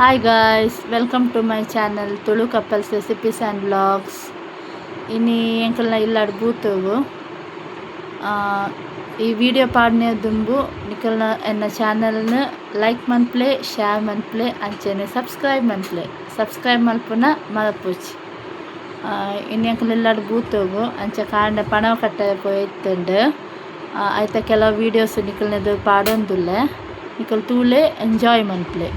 Hi guys, welcome to my channel Tulu couples recipes and blogs. ಇನ್ನು ಎಂಕಲ್ನ ಇಲ್ಲಾಡು ಬೂತೋಗು ಈ video ಪಾಡ್ನೆ ದುಂಬು ನಿಕಲ್ನ ಎನ್ನ ಚಾನಲ್ನ ಲೈಕ್ ಮನ್ಪ್ಲೆ, ಶೇರ್ ಮನ್ಪ್ಲೆ, ಅಂಚೆನೆ ಸಬ್ಸ್ಕ್ರೈಬ್ ಮಲ್ಪುನ ಮಲ್ಪುಚ್ಚಿ. ಇನ್ನು ಎಂಕಲ್ನ ಇಲ್ಲಾಡು ಬೂತೋಗು ಅಂಚ ಕಾಂಡ ಪಣವ ಕಟ್ಟೆ ಪೋಯ್ತುಂಡು. ಐತ ಕೆಲವು ವೀಡಿಯೋಸ್ ನಿಕಲ್ನದು ಪಾಡೊಂದುಲ್ಲೆ, ನಿಕಲ್ ತೂಲೆ ಎಂಜಾಯ್ ಮನ್ಪ್ಲೆ.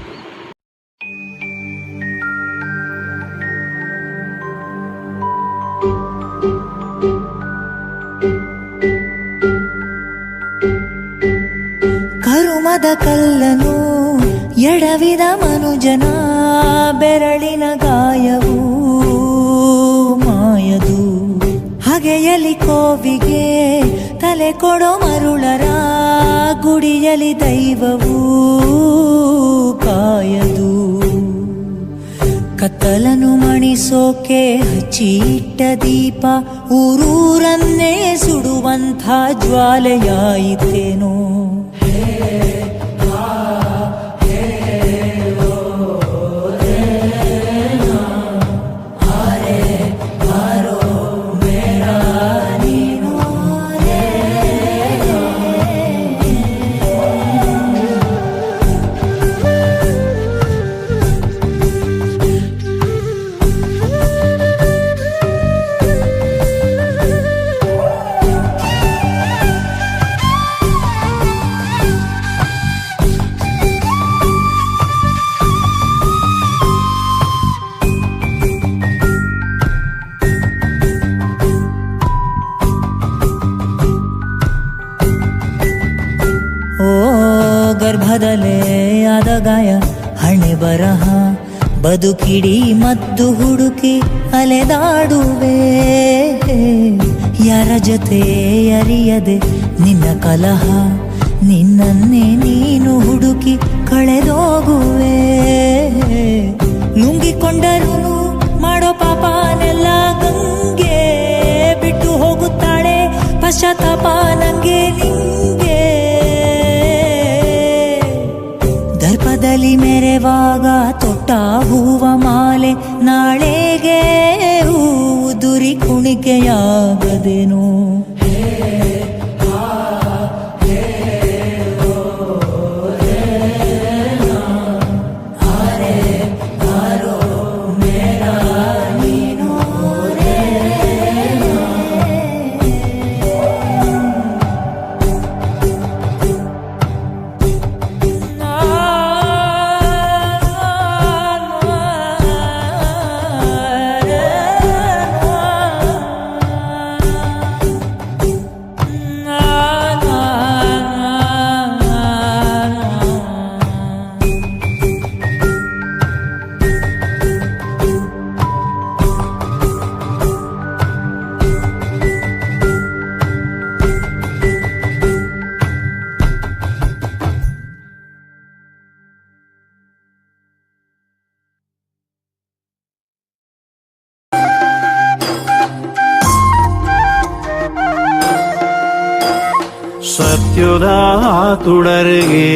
ಕರುಮದ ಕಲ್ಲನು ಎಡವಿದ ಮನುಜನ ಬೆರಳಿನ ಗಾಯವು ಮಾಯದು. ಹಗೆಯಲಿ ಕೋವಿಗೆ ತಲೆ ಕೊಡೋ ಮರುಳರ ಗುಡಿಯಲಿ ದೈವವು ಕಾಯದು. ಕತ್ತಲನು ಮಣಿಸೋಕೆ ಹಚ್ಚಿಟ್ಟ ದೀಪ ಊರೂರನ್ನೇ ಸುಡುವಂಥ ಜ್ವಾಲೆಯಾಯಿತೇನೋ. ಓ ಗರ್ಭದಲ್ಲೇ ಆದ ಗಾಯ ಹಣೆ ಬರಹ ಬದುಕಿಡಿ ಮದ್ದು ಹುಡುಕಿ ಅಲೆದಾಡುವೆ. ಯಾರ ಜೊತೆ ಅರಿಯದೆ ನಿನ್ನ ಕಲಹ ನಿನ್ನನ್ನೇ ನೀನು ಹುಡುಕಿ ಕಳೆದೋಗುವೆ. ಲುಂಗಿಕೊಂಡರೂ ಮಾಡೋ ಪಾಪನೆಲ್ಲ ಗಂಗೆ ಬಿಟ್ಟು ಹೋಗುತ್ತಾಳೆ ಪಶ್ಚಾತ್ತಾಪ ನಂಗೆ ನಿಂಗೆ. ದರ್ಪದಲ್ಲಿ ಮೆರೆವಾಗ ತೊಟ್ಟ ಹೂವ ಮಾಲೆ ನಾಳೆಗೆ ಉದುರಿ ಕುಣಿಕೆಯಾಗದೇನೋ. ಸತ್ಯದ ತುಡರಿಗೆ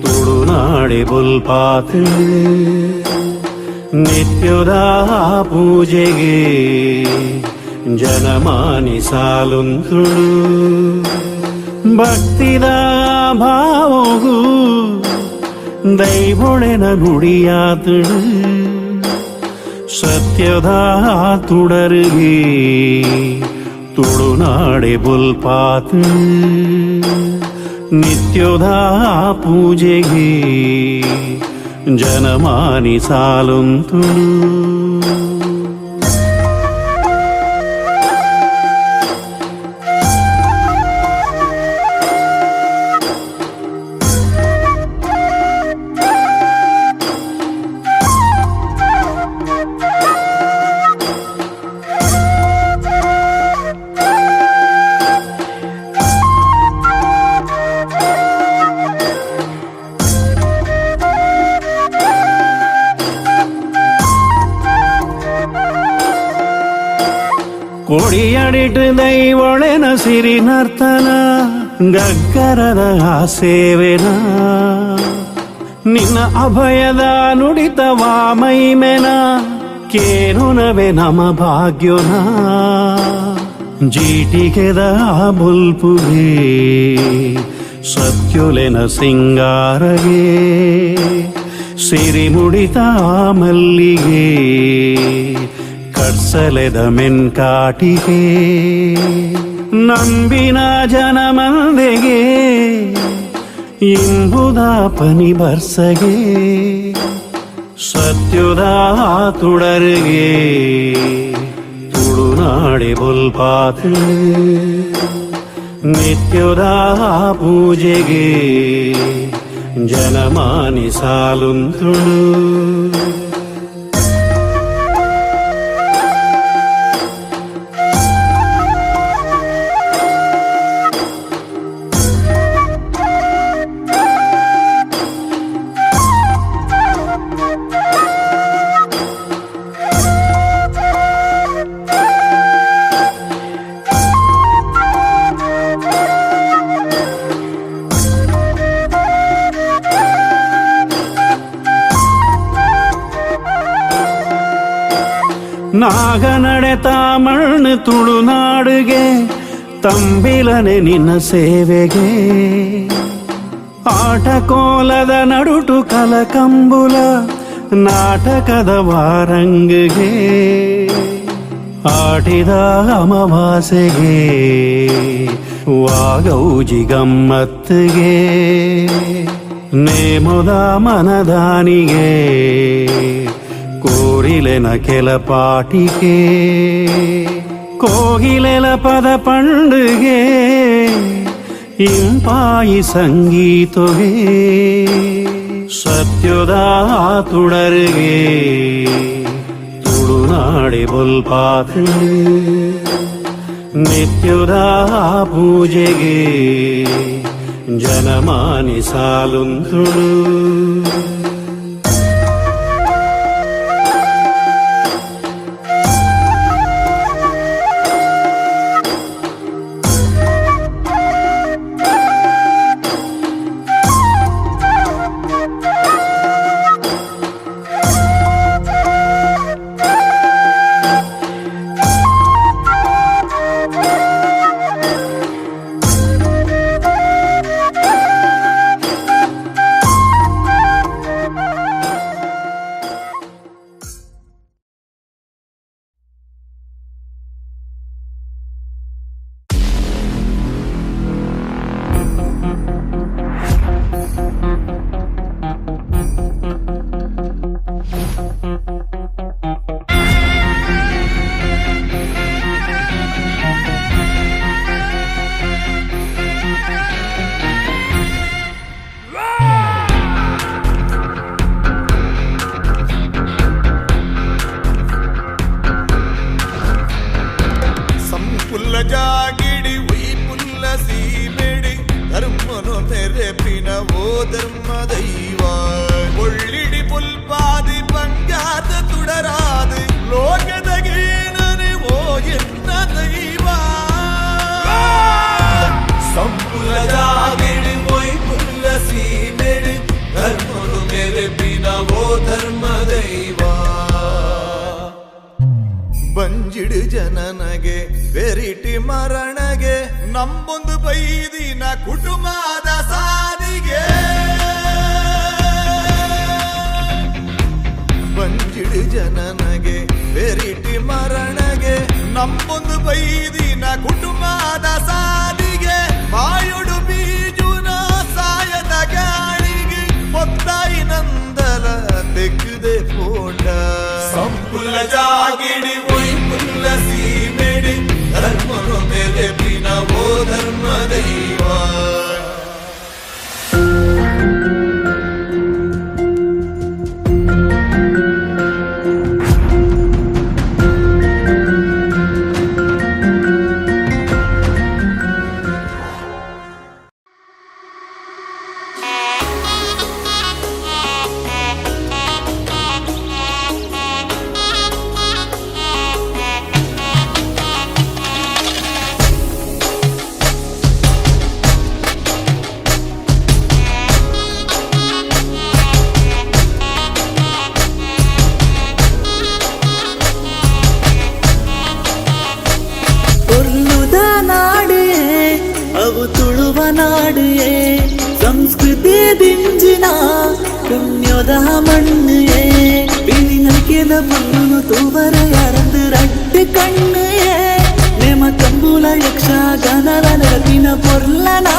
ತುಳುನಾಡಿ ಬುಲ್ಪಾತು ನಿತ್ಯದ ಪೂಜೆಗೆ ಜನಮಾನಿ ಸಾಲುಂತುಳು ಭಕ್ತಿದ ಭಾವಗು ದೈವೊಳೆನ ನುಡಿಯಾತುಳು. ಸತ್ಯದ ತುಡರಿಗೆ ತುಳುನಾಡೆ ಬುಲ್ಪಾತು ನಿತ್ಯದ ಪೂಜೆಗೆ ಜನಮಾನಿ ಸಾಲುಂತುಳು. ಕೊಡಿಯಡಿಟ್ಟು ದೈವೊಳೆನ ಸಿರಿ ನರ್ತನ ಗಗ್ಗರದ ಆ ಸೇವೆನ ನಿನ್ನ ಅಭಯದ ನುಡಿತವ ಮೈಮೆನ ಕೇನುನವೆ ನಮ ಭಾಗ್ಯೋನ ಜೀಟಿಗೆದ ಬುಲ್ಪುಗೆ ಸತ್ಯುಲೆನ ಸಿಂಗಾರಗೆ ಸಿರಿ ಮುಡಿತ ಮಲ್ಲಿಗೆ ಕರ್ಸಲೆದ ಮೆನ್ಕಾಟಿಗೆ ನಂಬಿನ ಜನಮಂದೆಗೆ ಇಂಬುದ ಪನಿ ಬರ್ಸಗೆ ಸತ್ಯುದ ತುಡರಿಗೆ ತುಳುನಾಡಿ ಬುಲ್ಪಾತು ನಿತ್ಯದ ಪೂಜೆಗೆ ಜನಮಾನಿ ಸಾಲುಂತುಳು ನಾಗನಡೆ ತಾಮಣ್ಣು ತುಳುನಾಡುಗೆ ತಂಬಿಲನೆ ನಿನ್ನ ಸೇವೆಗೆ ಆಟ ಕೋಲದ ನಡುಟು ಕಲಕಂಬುಲ ನಾಟಕದ ವಾರಂಗಿಗೆ ಆಟಿದ ಅಮಾವಾಸೆಗೆ ವಾಗೌಜಿ ಗಮ್ಮತ್ತಿಗೆ ನೇಮುದ ಮನದಾನಿಗೆ ಕೋರಿಲೆನ ಕೆಲ ಪಾಟಿಗೆ ಕೋಗಿಲೆಲ ಪದ ಪಂಡುಗೆ ಇಂಪಾಯಿ ಸಂಗೀತಗೆ ಸತ್ಯದ ತುಡರಿಗೆ ತುಳುನಾಡಿ ಬುಲ್ಪಾತು ನಿತ್ಯದ ಪೂಜೆಗೆ ಜನಮಾನಿ ಸಾಲುಂತುಳು ಜಾಗಿಡಿ ಉಯ್ ಪುಲ್ಲ ಸೀಮೆಡಿ ಧರ್ಮನು ನೆರೆಪಿನ ಓ ಧರ್ಮ ದೈವ ಒಳ್ಳಿಡಿ ಪುಲ್ಪಾದಿ ಪಂಜಾತ ತುಡರಾದಿ ಲೋಕದಗೇನನೆ ಓ ಎನ್ನ ದೈವ ಸಂಪುಲ ಜಾಗಿಡಿ ಉಯ್ ಪುಲ್ಲ ಸೀಮೆಡಿ ಧರ್ಮನು ನೆರೆಪಿನ ಓ ಧರ್ಮ ದೈವ ಬಂಜಿಡು ಜನನಗೆ ಬೆರಿಟಿ ಮರಣಗೆ ನಂಬೊಂದು ಬೈದಿನ ಕುಟುಂಬದ ಸಾರಿಗೆ ಬಂಜಿಡು ಜನನಗೆ ಬೆರಿಟಿ ಮರಣಗೆ ನಂಬೊಂದು ಬೈದಿನ ಕುಟುಂಬದ ಸಾರಿಗೆ ಮಾಯುಡು ಬೀಜುನ ಸಾಯದ ಗಾಳಿಗೆ ಮೊತ್ತಾಯಿ ನಂದಲ ತೆಗ್ದೆ ಪೋಂಡ ಸಂಪುಲ ಜಾಗಿಡಿ ಸೀಮೆಡಿ ಧರ್ಮನು ಮೇಲೆ ಪಿನವೋ ಧರ್ಮ ದೈವ ദിഞ്ചിന പുണ്യത മണ്ണ് പിണി നൽകിയത് പൊന്നു തൂവരയറന്ന് രണ്ട് കണ്ണ് നെമ കമ്പുല യക്ഷ ഗണല നിരത്തിന പൊർലനാ